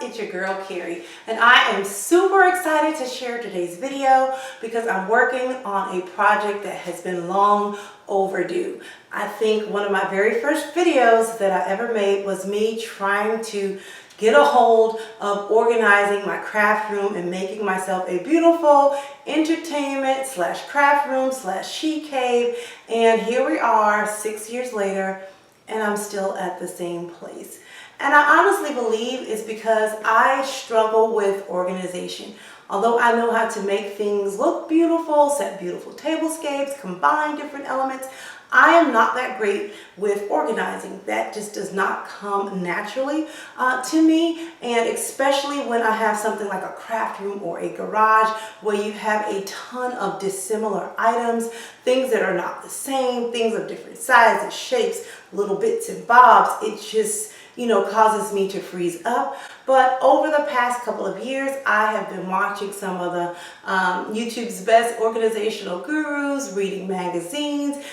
it's your girl Carrie, and I am super excited to share today's video because I'm working on a project that has been long overdue. I think one of my very first videos that I ever made was me trying to get a hold of organizing my craft room and making myself a beautiful entertainment slash craft room slash she cave, and here we are 6 years later and I'm still at the same place. And I honestly believe it's because I struggle with organization. Although I know how to make things look beautiful, set beautiful tablescapes, combine different elements, I am not that great with organizing. That just does not come naturally to me, and especially when I have something like a craft room or a garage where you have a ton of dissimilar items, things that are not the same, things of different sizes, shapes, little bits and bobs. It just, causes me to freeze up. But over the past couple of years, I have been watching some of the YouTube's best organizational gurus, reading magazines,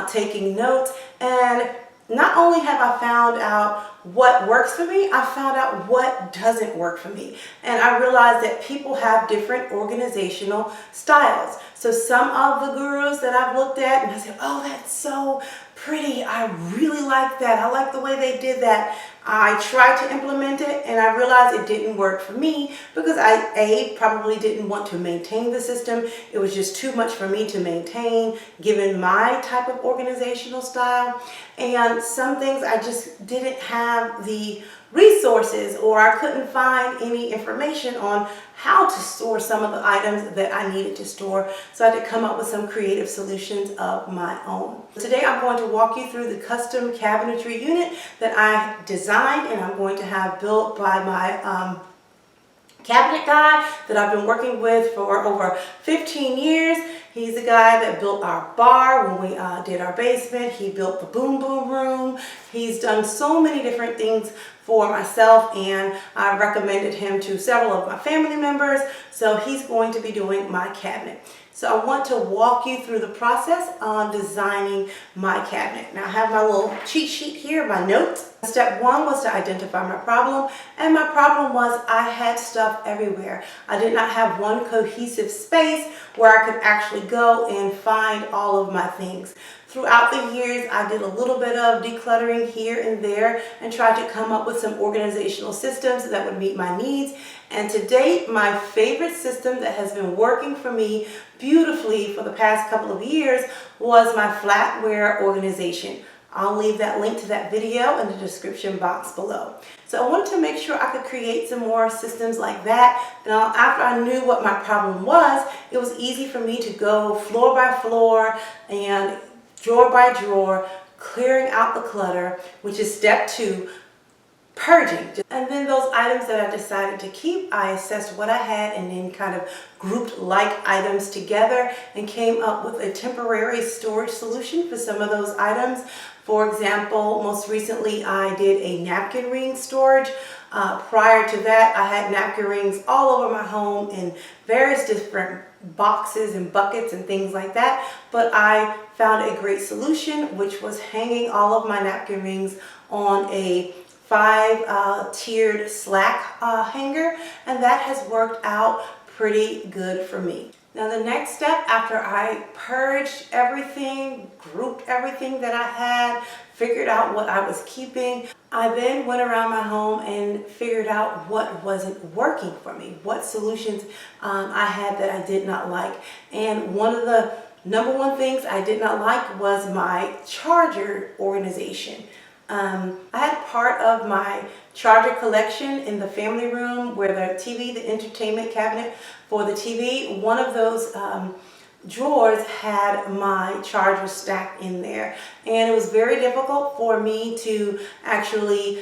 taking notes, and not only have I found out what works for me, I found out what doesn't work for me. And I realized that people have different organizational styles. So some of the gurus that I've looked at and I said, oh, that's so pretty. I really like that. I like the way they did that. I tried to implement it and I realized it didn't work for me because I probably didn't want to maintain the system. It was just too much for me to maintain given my type of organizational style. And some things I just didn't have the resources, or I couldn't find any information on how to store some of the items that I needed to store. So I had to come up with some creative solutions of my own. Today I'm going to walk you through the custom cabinetry unit that I designed and I'm going to have built by my cabinet guy that I've been working with for over 15 years. He's the guy that built our bar when we did our basement. He built the boom boom room. He's done so many different things for myself, and I recommended him to several of my family members. So he's going to be doing my cabinet. So I want to walk you through the process on designing my cabinet. Now I have my little cheat sheet here, my notes. Step one was to identify my problem, and my problem was I had stuff everywhere. I did not have one cohesive space where I could actually go and find all of my things. Throughout the years, I did a little bit of decluttering here and there and tried to come up with some organizational systems that would meet my needs. And to date, my favorite system that has been working for me beautifully for the past couple of years was my Flatware organization. I'll leave that link to that video in the description box below. So I wanted to make sure I could create some more systems like that. Now, after I knew what my problem was, it was easy for me to go floor by floor and drawer by drawer, clearing out the clutter, which is step two, purging. And then those items that I decided to keep, I assessed what I had and then kind of grouped like items together and came up with a temporary storage solution for some of those items. For example, most recently I did a napkin ring storage. Prior to that, I had napkin rings all over my home in various different boxes and buckets and things like that. But I found a great solution, which was hanging all of my napkin rings on a 5-tiered slack hanger, and that has worked out pretty good for me. Now the next step, after I purged everything, grouped everything that I had, figured out what I was keeping, I then went around my home and figured out what wasn't working for me, what solutions I had that I did not like. And one of the number one things I did not like was my charger organization. I had part of my charger collection in the family room where the TV, the entertainment cabinet for the TV, one of those drawers had my charger stacked in there, and it was very difficult for me to actually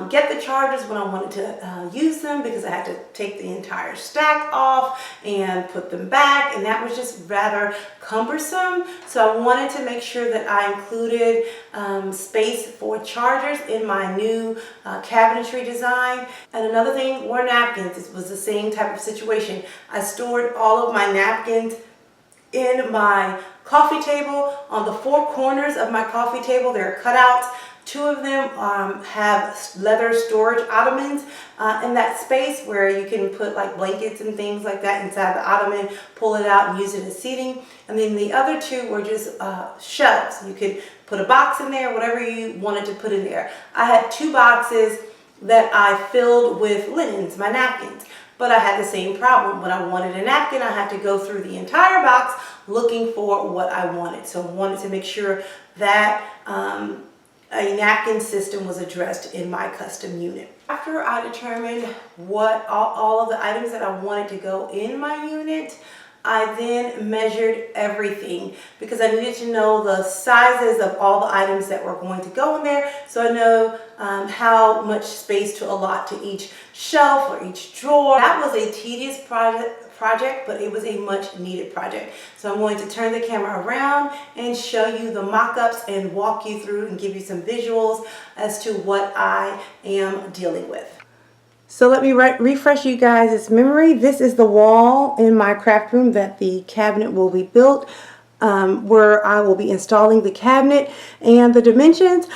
get the chargers when I wanted to use them because I had to take the entire stack off and put them back, and that was just rather cumbersome. So I wanted to make sure that I included space for chargers in my new cabinetry design. And another thing were napkins. It was the same type of situation. I stored all of my napkins in my coffee table. On the four corners of my coffee table, there are cutouts Two of them have leather storage ottomans in that space where you can put like blankets and things like that inside the ottoman, pull it out and use it as seating. And then the other two were just shelves. You could put a box in there, whatever you wanted to put in there. I had two boxes that I filled with linens, my napkins. But I had the same problem. When I wanted a napkin, I had to go through the entire box looking for what I wanted. So I wanted to make sure that a napkin system was addressed in my custom unit. After I determined what all of the items that I wanted to go in my unit, I then measured everything because I needed to know the sizes of all the items that were going to go in there, so I know how much space to allot to each shelf or each drawer. That was a tedious project, but it was a much needed project. So I'm going to turn the camera around and show you the mock-ups and walk you through and give you some visuals as to what I am dealing with. So let me refresh you guys' memory. This is the wall in my craft room that the cabinet will be built, where I will be installing the cabinet. And the dimensions,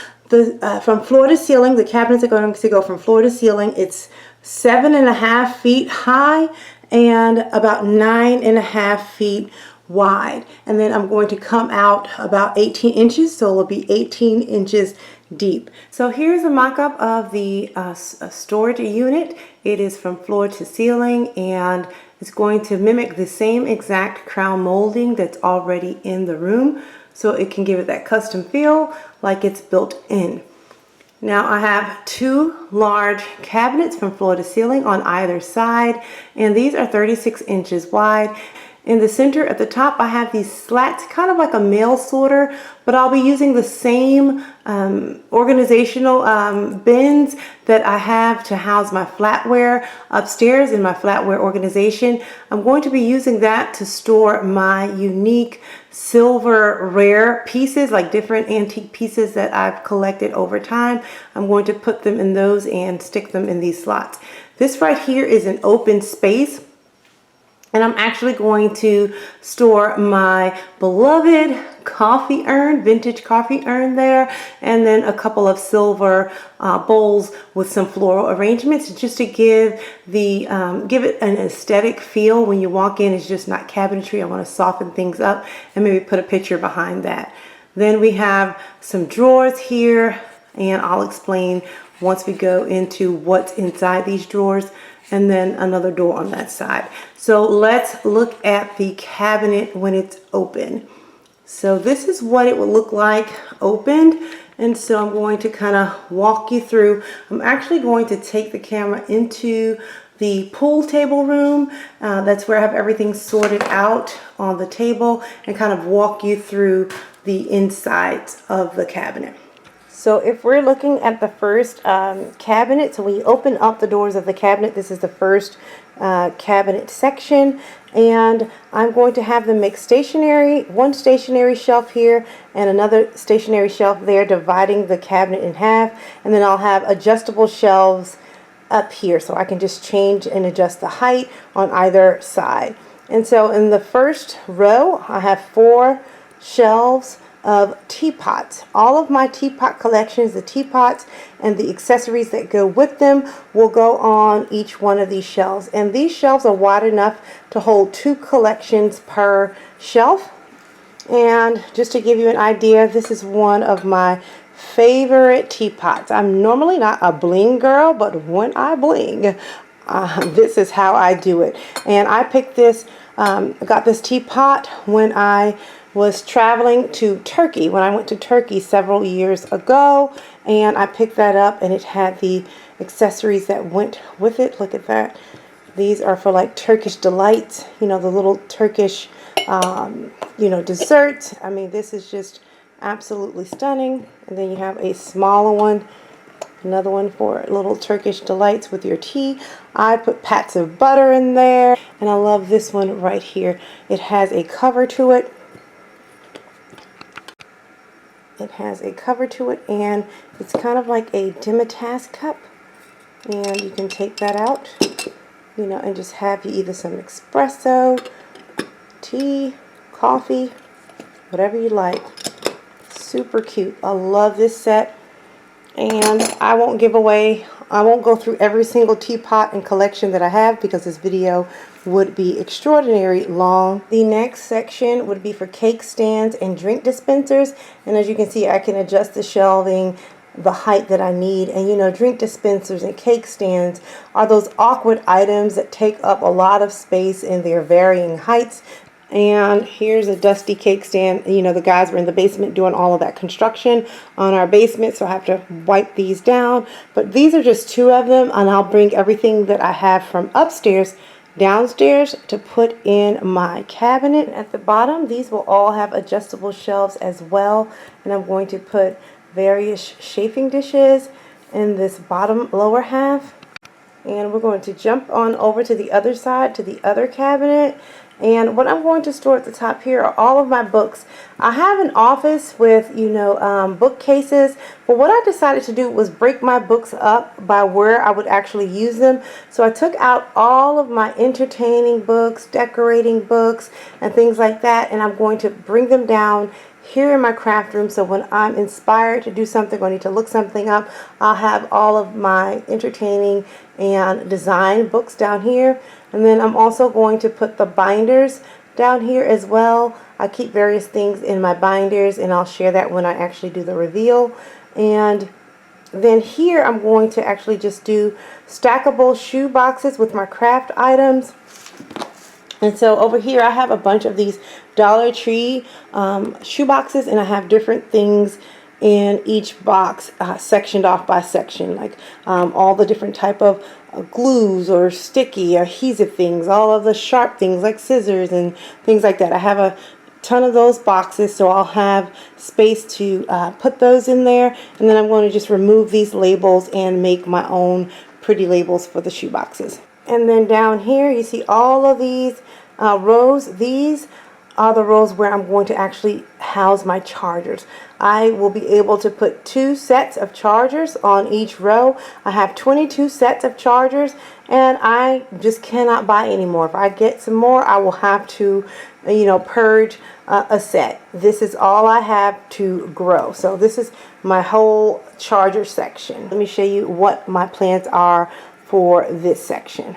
from floor to ceiling, the cabinets are going to go from floor to ceiling. It's 7.5 feet high and about 9.5 feet wide. And then I'm going to come out about 18 inches, so it'll be 18 inches deep. So here's a mock-up of the storage unit. It is from floor to ceiling, and it's going to mimic the same exact crown molding that's already in the room, so it can give it that custom feel like it's built in. Now I have two large cabinets from floor to ceiling on either side, and these are 36 inches wide. In the center at the top, I have these slats, kind of like a mail sorter, but I'll be using the same organizational bins that I have to house my flatware upstairs in my flatware organization. I'm going to be using that to store my unique silver rare pieces, like different antique pieces that I've collected over time. I'm going to put them in those and stick them in these slots. This right here is an open space, and I'm actually going to store my beloved coffee urn, vintage coffee urn there, and then a couple of silver bowls with some floral arrangements, just to give it an aesthetic feel. When you walk in, it's just not cabinetry. I want to soften things up and maybe put a picture behind that. Then we have some drawers here, and I'll explain once we go into what's inside these drawers, and then another door on that side. So let's look at the cabinet when it's open. So this is what it would look like opened, and so I'm going to kind of walk you through. I'm actually going to take the camera into the pool table room. That's where I have everything sorted out on the table, and kind of walk you through the insides of the cabinet. So if we're looking at the first cabinet, so when you open up the doors of the cabinet, this is the first cabinet section, and I'm going to have them make one stationary shelf here and another stationary shelf there, dividing the cabinet in half, and then I'll have adjustable shelves up here, so I can just change and adjust the height on either side. And so in the first row, I have 4 shelves of teapots. All of my teapot collections, the teapots and the accessories that go with them, will go on each one of these shelves. And these shelves are wide enough to hold 2 collections per shelf. And just to give you an idea, this is one of my favorite teapots. I'm normally not a bling girl, but when I bling, this is how I do it. And I picked this, got this teapot when I was traveling to Turkey, when I went to Turkey several years ago, and I picked that up, and it had the accessories that went with it. Look at that. These are for like Turkish delights, you know, the little Turkish desserts. I mean, this is just absolutely stunning. And then you have a smaller one, another one for little Turkish delights with your tea. I put pats of butter in there, and I love this one right here. It has a cover to it. It has a cover to it, and it's kind of like a demitasse cup, and you can take that out, and just have you either some espresso, tea, coffee, whatever you like. Super cute. I love this set. And I won't go through every single teapot and collection that I have because this video would be extraordinarily long. The next section would be for cake stands and drink dispensers. And as you can see, I can adjust the shelving the height that I need. And you know, drink dispensers and cake stands are those awkward items that take up a lot of space in their varying heights. And here's a dusty cake stand. You know, the guys were in the basement doing all of that construction on our basement, so I have to wipe these down. But these are just two of them, and I'll bring everything that I have from upstairs downstairs to put in my cabinet. At the bottom, these will all have adjustable shelves as well, and I'm going to put various chafing dishes in this bottom lower half. And we're going to jump on over to the other side, to the other cabinet. And what I'm going to store at the top here are all of my books. I have an office with, you know, bookcases, but what I decided to do was break my books up by where I would actually use them. So I took out all of my entertaining books, decorating books, and things like that, and I'm going to bring them down here in my craft room, so when I'm inspired to do something or need to look something up, I'll have all of my entertaining and design books down here. And then I'm also going to put the binders down here as well. I keep various things in my binders, and I'll share that when I actually do the reveal. And then here I'm going to actually just do stackable shoe boxes with my craft items. And so over here I have a bunch of these Dollar Tree shoe boxes, and I have different things in each box sectioned off by section, like all the different type of glues or sticky adhesive things, all of the sharp things like scissors and things like that. I have a ton of those boxes, so I'll have space to put those in there, and then I'm going to just remove these labels and make my own pretty labels for the shoe boxes. And then down here you see all of these rows. These are the rows where I'm going to actually house my chargers. I will be able to put 2 sets of chargers on each row. I have 22 sets of chargers, and I just cannot buy any more. If I get some more, I will have to, you know, purge a set. This is all I have to grow. So this is my whole charger section. Let me show you what my plans are for this section.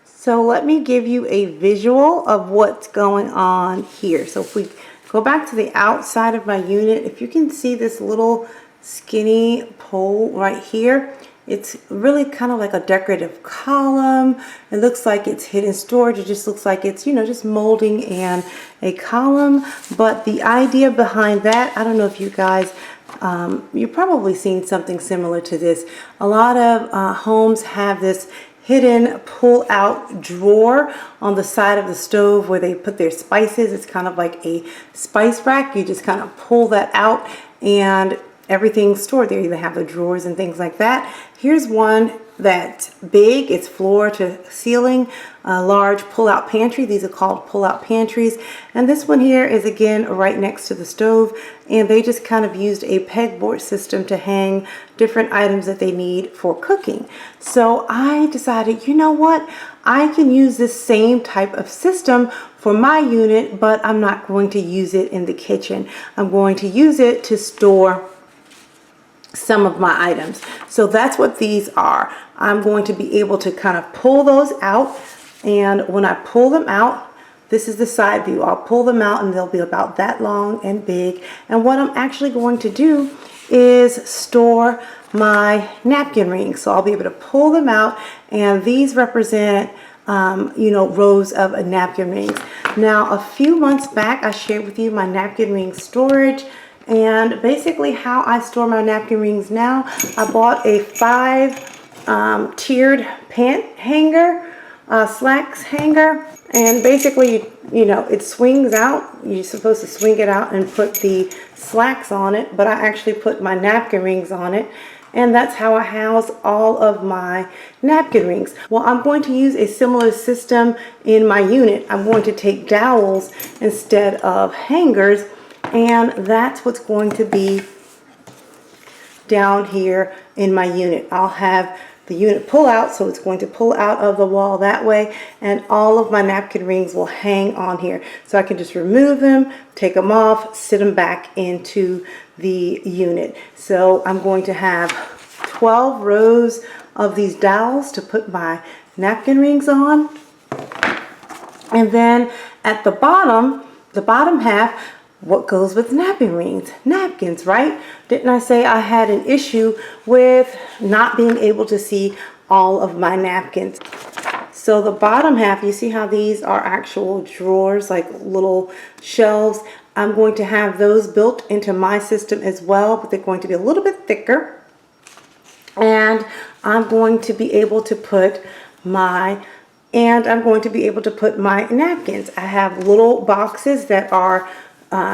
So let me give you a visual of what's going on here. So if we go back to the outside of my unit, if you can see this little skinny pole right here, it's really kind of like a decorative column. It looks like it's hidden storage. It just looks like it's, you know, just molding and a column. But the idea behind that, I don't know if you guys, you've probably seen something similar to this. A lot of homes have this hidden pull-out drawer on the side of the stove where they put their spices. It's kind of like a spice rack. You just kind of pull that out and everything's stored there. You have the drawers and things like that. Here's one that's big. It's floor to ceiling, a large pull-out pantry. These are called pull-out pantries. And this one here is again right next to the stove, and they just kind of used a pegboard system to hang different items that they need for cooking. So I decided, you know what, I can use this same type of system for my unit, but I'm not going to use it in the kitchen. I'm going to use it to store some of my items. So that's what these are. I'm going to be able to kind of pull those out, and when I pull them out, this is the side view. I'll pull them out and they'll be about that long and big. And what I'm actually going to do is store my napkin rings. So I'll be able to pull them out, and these represent you know, rows of napkin rings. Now, a few months back, I shared with you my napkin ring storage. And basically how I store my napkin rings now, I bought a 5 tiered pant hanger, slacks hanger. And basically, you know, it swings out. You're supposed to swing it out and put the slacks on it, but I actually put my napkin rings on it. And that's how I house all of my napkin rings. Well, I'm going to use a similar system in my unit. I'm going to take dowels instead of hangers, and that's what's going to be down here in my unit. I'll have the unit pull out, so it's going to pull out of the wall that way, and all of my napkin rings will hang on here. So I can just remove them, take them off, sit them back into the unit. So I'm going to have 12 rows of these dowels to put my napkin rings on. And then at the bottom half, what goes with napkin rings? Napkins, right? Didn't I say I had an issue with not being able to see all of my napkins? So the bottom half, you see how these are actual drawers, like little shelves? I'm going to have those built into my system as well, but they're going to be a little bit thicker. And I'm going to be able to put my napkins. I have little boxes that are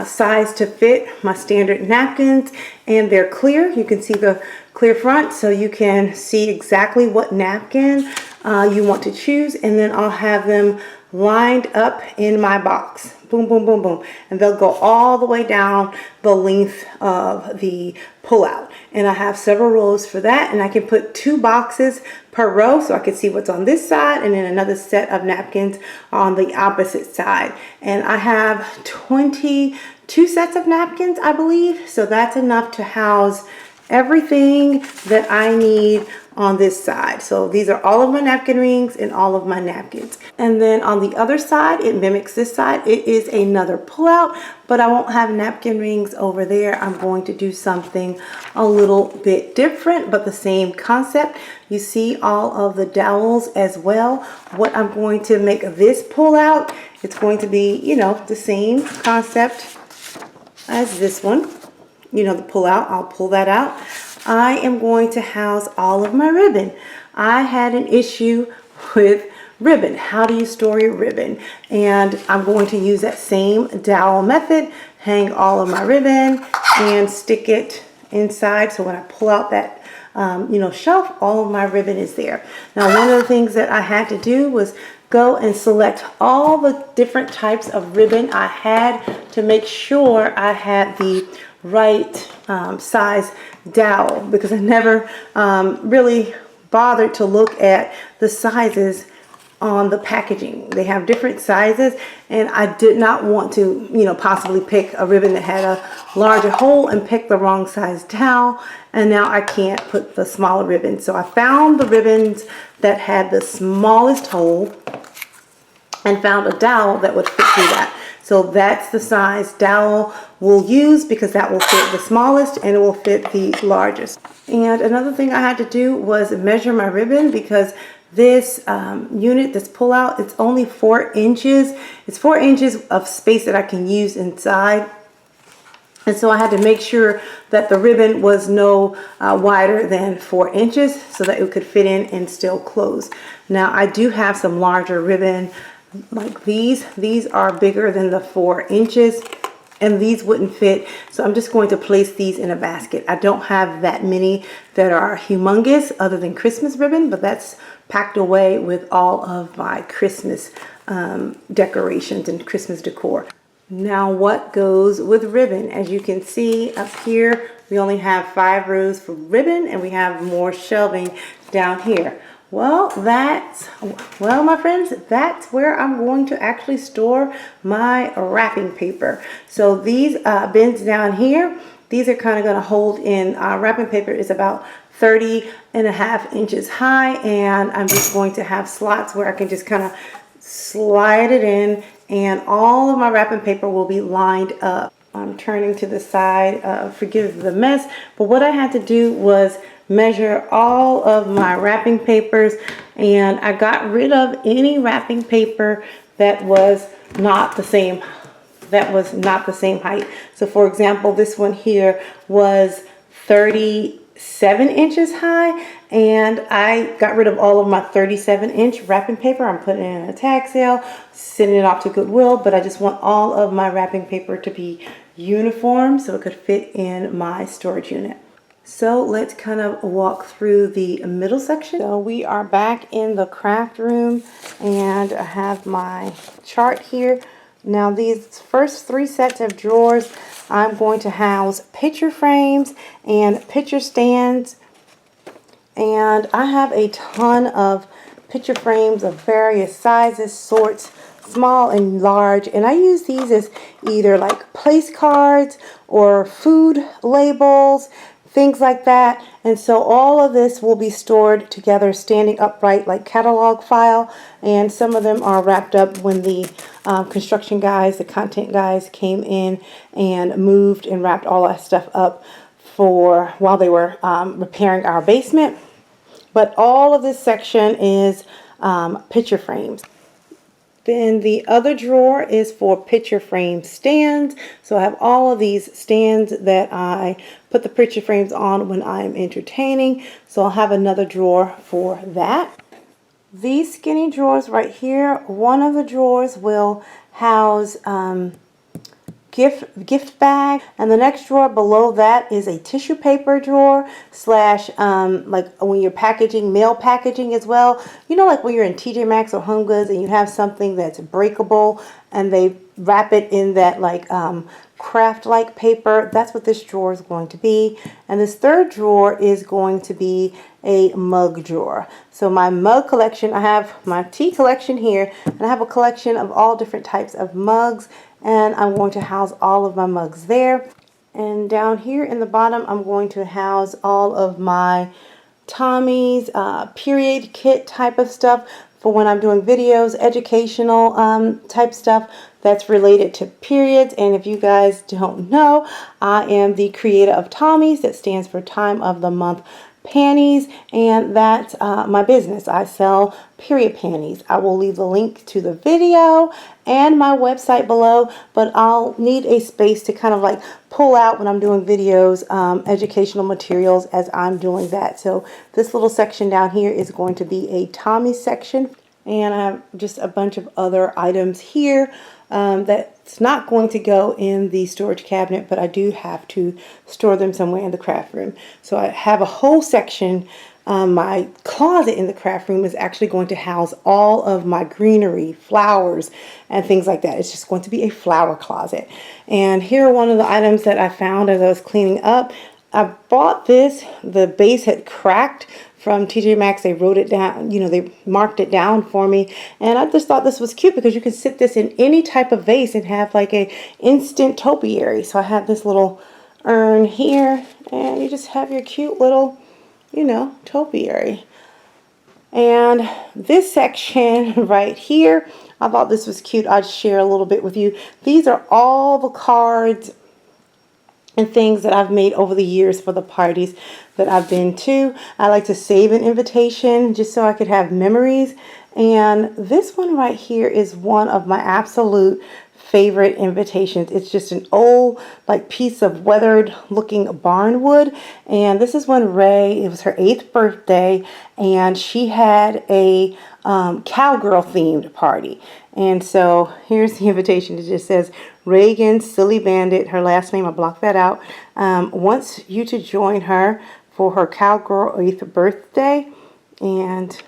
sized to fit my standard napkins, and they're clear. You can see the clear front, so you can see exactly what napkin you want to choose, and then I'll have them lined up in my box. Boom, boom, boom, boom. And they'll go all the way down the length of the pullout. And I have several rows for that, and I can put 2 boxes per row so I can see what's on this side, and then another set of napkins on the opposite side. And I have 22 sets of napkins, I believe. So that's enough to house everything that I need on this side. So these are all of my napkin rings and all of my napkins. And then on the other side, it mimics this side. It is another pullout, but I won't have napkin rings over there. I'm going to do something a little bit different, but the same concept. You see all of the dowels as well. What I'm going to make this pullout, it's going to be, you know, the same concept as this one. You know, the pull out, I'll pull that out. I am going to house all of my ribbon. I had an issue with ribbon. How do you store your ribbon? And I'm going to use that same dowel method, hang all of my ribbon and stick it inside. So when I pull out that shelf, all of my ribbon is there. Now, one of the things that I had to do was go and select all the different types of ribbon I had to make sure I had the right size dowel, because I never really bothered to look at the sizes on the packaging. They have different sizes, and I did not want to, possibly pick a ribbon that had a larger hole and pick the wrong size dowel, and now I can't put the smaller ribbon. So I found the ribbons that had the smallest hole and found a dowel that would fit through that. So that's the size dowel we'll use, because that will fit the smallest and it will fit the largest. And another thing I had to do was measure my ribbon, because this unit, this pull out, it's only 4 inches. It's 4 inches of space that I can use inside. And so I had to make sure that the ribbon was no wider than 4 inches so that it could fit in and still close. Now, I do have some larger ribbon like these. These are bigger than the 4 inches, and these wouldn't fit. So I'm just going to place these in a basket. I don't have that many that are humongous other than Christmas ribbon, but that's packed away with all of my Christmas decorations and Christmas decor. Now, what goes with ribbon? As you can see up here, we only have 5 rows for ribbon, and we have more shelving down here. Well, my friends, that's where I'm going to actually store my wrapping paper. So these bins down here, these are kind of going to hold in. Wrapping paper is about 30.5 inches high, and I'm just going to have slots where I can just kind of slide it in, and all of my wrapping paper will be lined up. I'm turning to the side, forgive the mess, but what I had to do was measure all of my wrapping papers, and I got rid of any wrapping paper that was not the same height. So for example, this one here was 37 inches high, and I got rid of all of my 37-inch wrapping paper. I'm putting it in a tag sale, sending it off to Goodwill, but I just want all of my wrapping paper to be uniform so it could fit in my storage unit. So let's kind of walk through the middle section. So we are back in the craft room, and I have my chart here. Now, these first 3 sets of drawers, I'm going to house picture frames and picture stands And I have a ton of picture frames of various sizes, sorts, small and large, and I use these as either like place cards or food labels, things like that. And so all of this will be stored together standing upright like catalog file, and some of them are wrapped up when the construction guys, the content guys came in and moved and wrapped all that stuff up for while they were repairing our basement. But all of this section is picture frames. Then the other drawer is for picture frame stands. So I have all of these stands that I put the picture frames on when I'm entertaining. So I'll have another drawer for that. These skinny drawers right here, one of the drawers will house gift bag, and the next drawer below that is a tissue paper drawer slash like when you're packaging, mail packaging as well. You know, like when you're in TJ Maxx or Home Goods and you have something that's breakable and they wrap it in that like craft like paper. That's what this drawer is going to be. And this third drawer is going to be a mug drawer. So my mug collection, I have my tea collection here, and I have a collection of all different types of mugs, and I'm going to house all of my mugs there. And down here in the bottom, I'm going to house all of my Tommy's period kit type of stuff for when I'm doing videos, educational type stuff that's related to periods. And if you guys don't know, I am the creator of Tommy's, that stands for Time of the Month Panties, and that's my business. I sell period panties. I will leave the link to the video and my website below, but I'll need a space to kind of like pull out when I'm doing videos, educational materials as I'm doing that. So this little section down here is going to be a Tommy section, and I have just a bunch of other items here that's not going to go in the storage cabinet, but I do have to store them somewhere in the craft room. So I have a whole section. My closet in the craft room is actually going to house all of my greenery, flowers, and things like that. It's just going to be a flower closet. And here are one of the items that I found as I was cleaning up. I bought this. The base had cracked from TJ Maxx. They wrote it down, you know, they marked it down for me. And I just thought this was cute because you can sit this in any type of vase and have like a instant topiary. So I have this little urn here, and you just have your cute little, you know, topiary. And this section right here, I thought this was cute. I'd share a little bit with you. These are all the cards and things that I've made over the years for the parties that I've been to. I like to save an invitation just so I could have memories. And this one right here is one of my absolute favorite invitations. It's just an old like piece of weathered looking barnwood, and this is when Ray, it was her 8th birthday, and she had a cowgirl themed party. And so here's the invitation. It just says, Reagan Silly Bandit, her last name, I blocked that out, wants you to join her for her cowgirl 8th birthday. And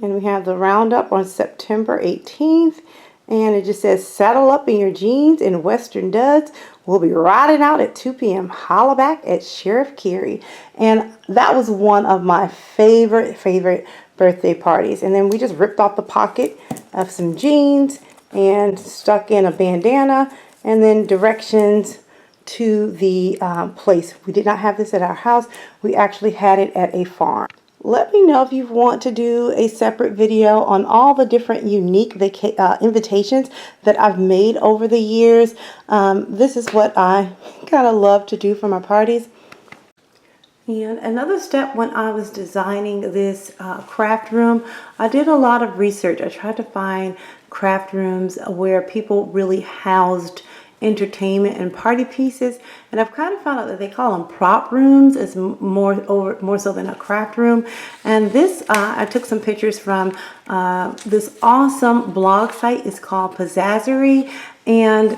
we have the roundup on September 18th. And it just says, saddle up in your jeans and Western duds. We'll be riding out at 2 p.m. Holla back at Sheriff Carey. And that was one of my favorite birthday parties. And then we just ripped off the pocket of some jeans and stuck in a bandana, and then directions to the place. We did not have this at our house. We actually had it at a farm. Let me know if you want to do a separate video on all the different unique invitations that I've made over the years. This is what I kind of love to do for my parties. And another step when I was designing this craft room, I did a lot of research. I tried to find craft rooms where people really housed entertainment and party pieces, and I've kind of found out that they call them prop rooms. It's more so than a craft room. And this I took some pictures from this awesome blog site. It's called Pizzazzery, and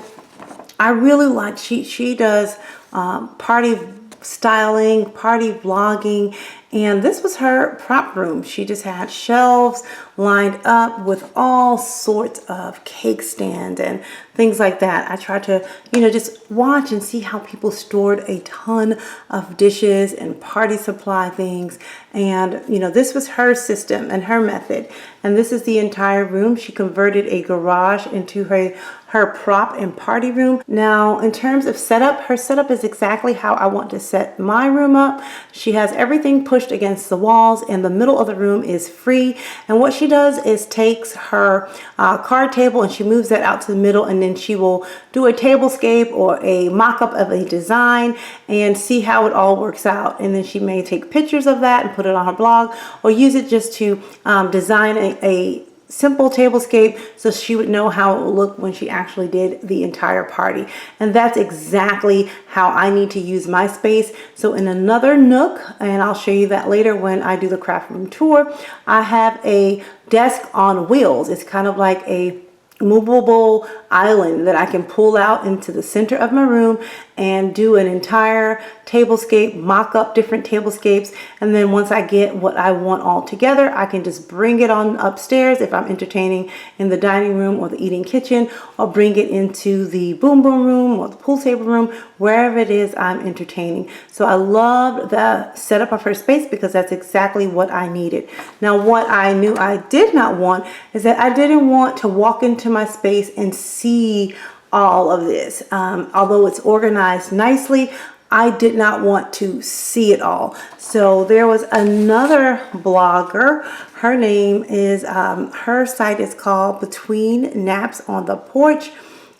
I really like she does party styling, party vlogging, and this was her prop room. She just had shelves lined up with all sorts of cake stands and things like that. I tried to, just watch and see how people stored a ton of dishes and party supply things. And, this was her system and her method. And this is the entire room. She converted a garage into her prop and party room. Now, in terms of setup, her setup is exactly how I want to set my room up. She has everything pushed against the walls, and the middle of the room is free. And what she does is takes her card table and she moves that out to the middle, and then she will do a tablescape or a mock-up of a design and see how it all works out. And then she may take pictures of that and put it on her blog, or use it just to design a simple tablescape so she would know how it would look when she actually did the entire party. And that's exactly how I need to use my space. So in another nook, and I'll show you that later when I do the craft room tour, I have a desk on wheels. It's kind of like a movable island that I can pull out into the center of my room and do an entire tablescape, mock up different tablescapes. And then once I get what I want all together, I can just bring it on upstairs if I'm entertaining in the dining room or the eating kitchen, or bring it into the boom boom room or the pool table room, wherever it is I'm entertaining. So I love the setup of her space because that's exactly what I needed. Now, what I knew I did not want is that I didn't want to walk into my space and see all of this. Although it's organized nicely, I did not want to see it all. So there was another blogger. Her name is, her site is called Between Naps on the Porch.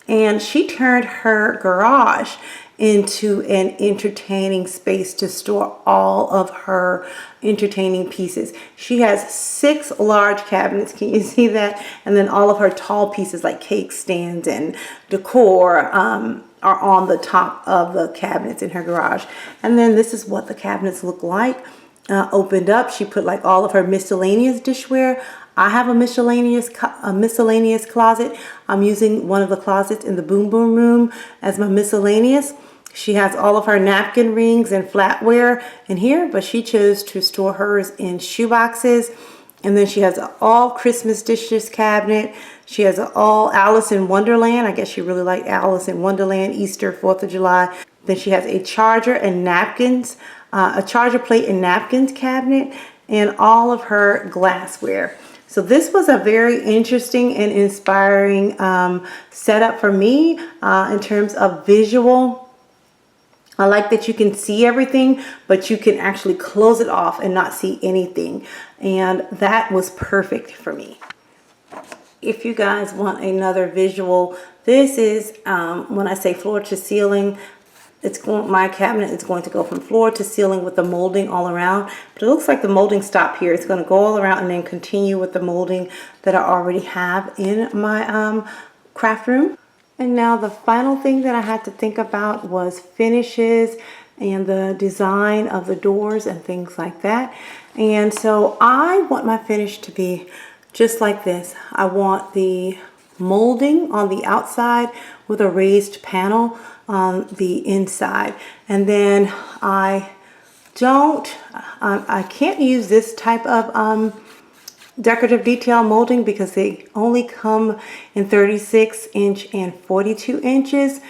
And she turned her garage into an entertaining space to store all of her entertaining pieces. She has 6 large cabinets. Can you see that? And then all of her tall pieces like cake stands and decor are on the top of the cabinets in her garage. And then this is what the cabinets look like. Opened up, she put like all of her miscellaneous dishware. I have a miscellaneous closet. I'm using one of the closets in the boom boom room as my miscellaneous. She has all of her napkin rings and flatware in here, but she chose to store hers in shoe boxes. And then she has an all Christmas dishes cabinet. She has an all Alice in Wonderland. I guess she really liked Alice in Wonderland, Easter, 4th of July. Then she has a charger and napkins, a charger plate and napkins cabinet, and all of her glassware. So this was a very interesting and inspiring setup for me in terms of visual. I like that you can see everything, but you can actually close it off and not see anything. And that was perfect for me. If you guys want another visual, this is when I say floor to ceiling, my cabinet is going to go from floor to ceiling with the molding all around. But it looks like the molding stopped here. It's going to go all around and then continue with the molding that I already have in my craft room. And now the final thing that I had to think about was finishes and the design of the doors and things like that. And so I want my finish to be just like this. I want the molding on the outside with a raised panel on the inside. And then I can't use this type of decorative detail molding because they only come in 36 inch and 42 inches.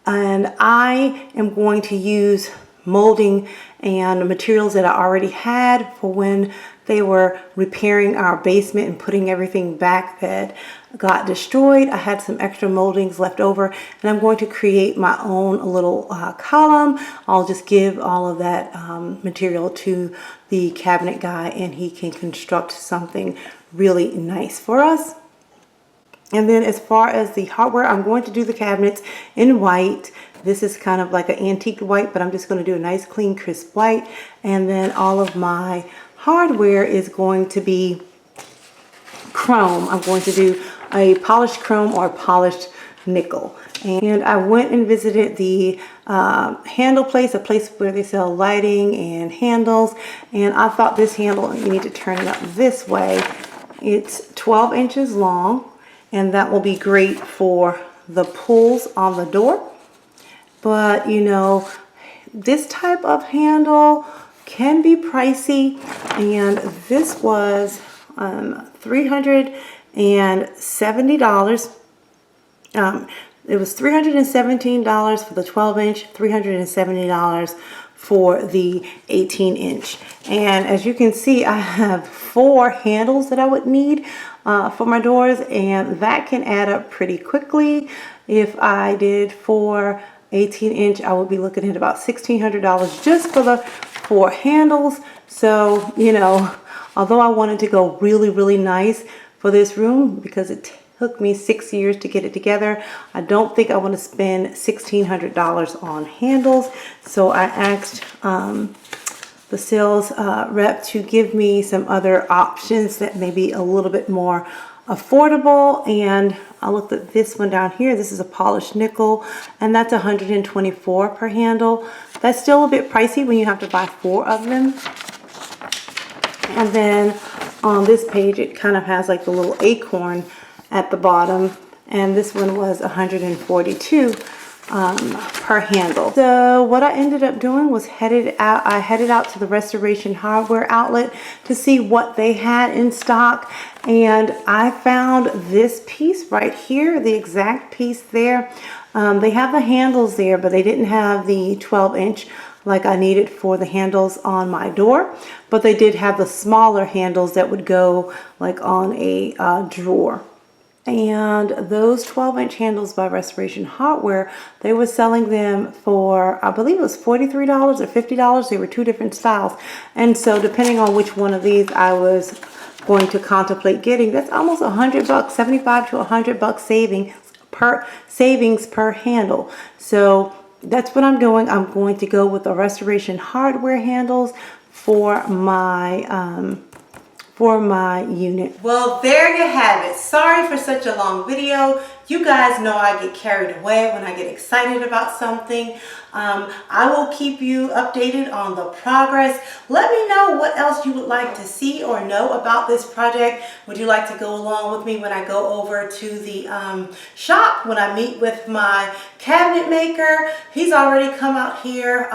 And I am going to use molding and materials that I already had for when they were repairing our basement and putting everything back that got destroyed. I had some extra moldings left over, and I'm going to create my own little column. I'll just give all of that material to the cabinet guy, and he can construct something really nice for us. And then as far as the hardware, I'm going to do the cabinets in white. This is kind of like an antique white, but I'm just going to do a nice clean crisp white. And then all of my hardware is going to be chrome. I'm going to do a polished chrome or a polished nickel. And I went and visited the handle place, a place where they sell lighting and handles. And I thought this handle, you need to turn it up this way. It's 12 inches long, and that will be great for the pulls on the door. But you know, this type of handle can be pricey, and this was $370. It was $317 for the 12-inch, $370 for the 18-inch. And as you can see, I have 4 handles that I would need for my doors, and that can add up pretty quickly. If I did for 18-inch, I would be looking at about $1,600 just for the 4 handles. So, you know, although I wanted to go really, really nice for this room because it took me 6 years to get it together, I don't think I want to spend $1,600 on handles. So I asked the sales rep to give me some other options that may be a little bit more affordable, and I looked at this one down here. This is a polished nickel, and that's $124 per handle. That's still a bit pricey when you have to buy 4 of them. And then on this page, it kind of has like the little acorn at the bottom, and this one was $142 per handle. So what I ended up doing was I headed out to the Restoration Hardware outlet to see what they had in stock, and I found this piece right here, the exact piece there. They have the handles there, but they didn't have the 12-inch like I needed for the handles on my door, but they did have the smaller handles that would go like on a drawer. And those 12-inch handles by Restoration Hardware, they were selling them for, I believe it was $43 or $50. They were 2 different styles. And so depending on which one of these I was going to contemplate getting, that's almost $100, $75 to $100 savings per handle. So that's what I'm doing. I'm going to go with the Restoration Hardware handles for my unit. Well, there you have it. Sorry for such a long video. You guys know I get carried away when I get excited about something. I will keep you updated on the progress. Let me know what else you would like to see or know about this project. Would you like to go along with me when I go over to the shop, when I meet with my cabinet maker? He's already come out here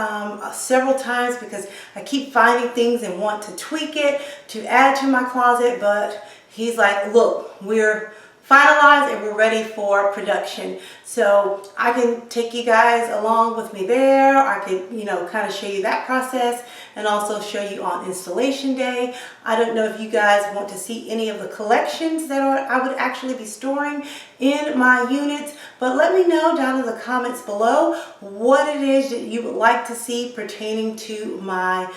several times because I keep finding things and want to tweak it to add to my closet, but he's like, look, we're finalized and we're ready for production. So I can take you guys along with me there. I could, you know, kind of show you that process and also show you on installation day. I don't know if you guys want to see any of the collections that I would actually be storing in my units, but let me know down in the comments below what it is that you would like to see pertaining to my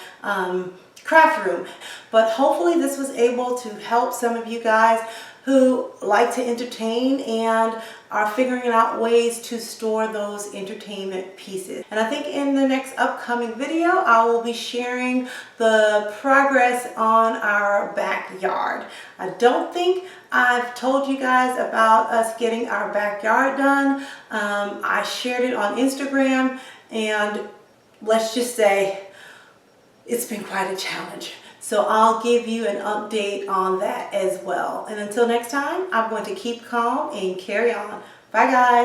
craft room. But hopefully this was able to help some of you guys who like to entertain and are figuring out ways to store those entertainment pieces. And I think in the next upcoming video, I will be sharing the progress on our backyard. I don't think I've told you guys about us getting our backyard done. I shared it on Instagram, and let's just say it's been quite a challenge. So I'll give you an update on that as well. And until next time, I'm going to keep calm and carry on. Bye guys.